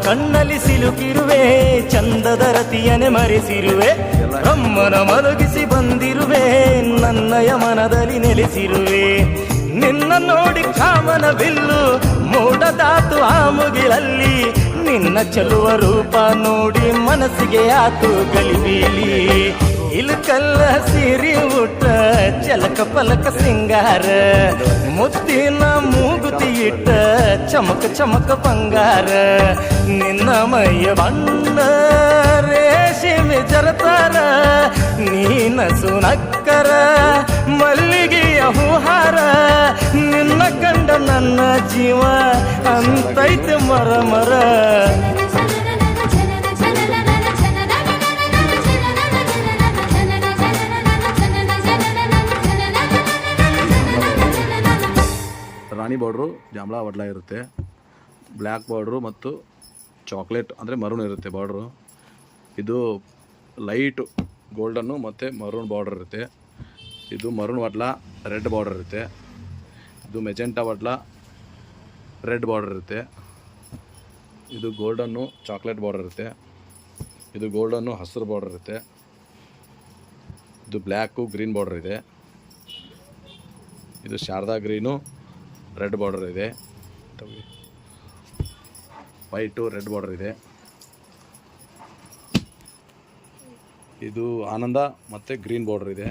ಕಣ್ಣಲ್ಲಿ ಸಿಲುಕಿರುವೆ, ಚಂದದ ರತಿಯನೆ ಮರೆಸಿರುವೆ, ಬ್ರಹ್ಮನ ಮಲಗಿಸಿ ಬಂದಿರುವೆ, ನನ್ನಯ ಮನದಲ್ಲಿ ನೆಲೆಸಿರುವೆ. ನಿನ್ನ ನೋಡಿ ಕಾಮನ ಬಿಲ್ಲು ಮೋಡದಾತು ಆ ಮುಗಿಲಲ್ಲಿ, ನಿನ್ನ ಚೆಲುವ ರೂಪ ನೋಡಿ ಮನಸ್ಸಿಗೆ ಆತು ಗಲಿಬೀಲಿ. ಇಲಕಲ್ಲ ಸಿರಿ ಊಟ ಚಲಕ ಪಲಕ ಸಿಂಗಾರ, ಮುತ್ತಿನ ಮೂಗುತಿ ಇಟ್ಟ ಚಮಕ ಚಮಕ ಬಂಗಾರ. ನಿನ್ನ ಮೈಯ ಬಣ್ಣ ರೇಷ್ಮೆ ಜರತಾರ, ನೀನ ಸುನಕ್ಕರ ಮಲ್ಲಿಗೆಯ ಹೂಹಾರ. ನಿನ್ನ ಕಂಡ ನನ್ನ ಜೀವ ಅಂತೈತೆ ಮರ ಮರ. ರಾಣಿ ಬಾರ್ಡ್ರು ಜಾಂಬಳ ವಡ್ಲ ಇರುತ್ತೆ, ಬ್ಲ್ಯಾಕ್ ಬಾರ್ಡ್ರು ಮತ್ತು ಚಾಕ್ಲೇಟ್ ಅಂದರೆ ಮರೂನ್ ಇರುತ್ತೆ ಬಾರ್ಡ್ರು. ಇದು ಲೈಟ್ ಗೋಲ್ಡನ್ನು ಮತ್ತು ಮರೂನ್ ಬಾರ್ಡರ್ ಇರುತ್ತೆ. ಇದು ಮರೂನ್ ವಡ್ಲ ರೆಡ್ ಬಾರ್ಡರ್ ಇರುತ್ತೆ. ಇದು ಮೆಜೆಂಟಾ ವಡ್ಲ ರೆಡ್ ಬಾರ್ಡರ್ ಇರುತ್ತೆ. ಇದು ಗೋಲ್ಡನ್ನು ಚಾಕ್ಲೇಟ್ ಬಾರ್ಡರ್ ಇರುತ್ತೆ. ಇದು ಗೋಲ್ಡನ್ನು ಹಸಿರು ಬಾರ್ಡರ್ ಇರುತ್ತೆ. ಇದು ಬ್ಲ್ಯಾಕು ಗ್ರೀನ್ ಬಾರ್ಡರ್ ಇದೆ. ಇದು ಶಾರದಾ ಗ್ರೀನು ರೆಡ್ ಬಾರ್ಡರ್ ಇದೆ. ವೈಟು ರೆಡ್ ಬಾರ್ಡರ್ ಇದೆ. ಇದು ಆನಂದ ಮತ್ತು ಗ್ರೀನ್ ಬಾರ್ಡರ್ ಇದೆ.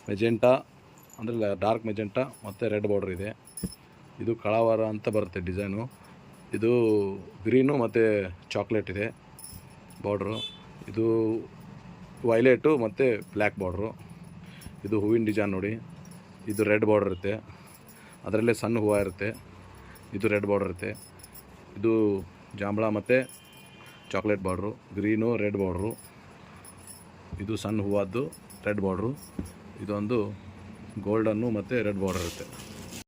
ಮೆಜೆಂಟಾ ಅಂದರೆ ಡಾರ್ಕ್ ಮೆಜೆಂಟಾ ಮತ್ತು ರೆಡ್ ಬಾರ್ಡರ್ ಇದೆ. ಇದು ಕಳಾವರ ಅಂತ ಬರುತ್ತೆ ಡಿಸೈನು. ಇದು ಗ್ರೀನು ಮತ್ತು ಚಾಕ್ಲೇಟ್ ಇದೆ ಬಾರ್ಡ್ರು. ಇದು ವೈಲೆಟು ಮತ್ತು ಬ್ಲ್ಯಾಕ್ ಬಾರ್ಡ್ರು. ಇದು ಹೂವಿನ ಡಿಸೈನ್ ನೋಡಿ. ಇದು ರೆಡ್ ಬಾರ್ಡರ್ ಇರುತ್ತೆ, ಅದರಲ್ಲೇ ಸಣ್ಣ ಹೂವು ಇರುತ್ತೆ. ಇದು ರೆಡ್ ಬಾರ್ಡರ್ ಇರುತ್ತೆ. ಇದು ಜಾಂಬಳ ಮತ್ತು chocolate border. Green red border. ಇದು ಸಣ್ಣ ಹೂವಾದ್ದು ರೆಡ್ ಬಾರ್ಡ್ರು. ಇದೊಂದು ಗೋಲ್ಡನ್ನು ಮತ್ತು ರೆಡ್ ಬಾರ್ಡರ್ ಇರುತ್ತೆ.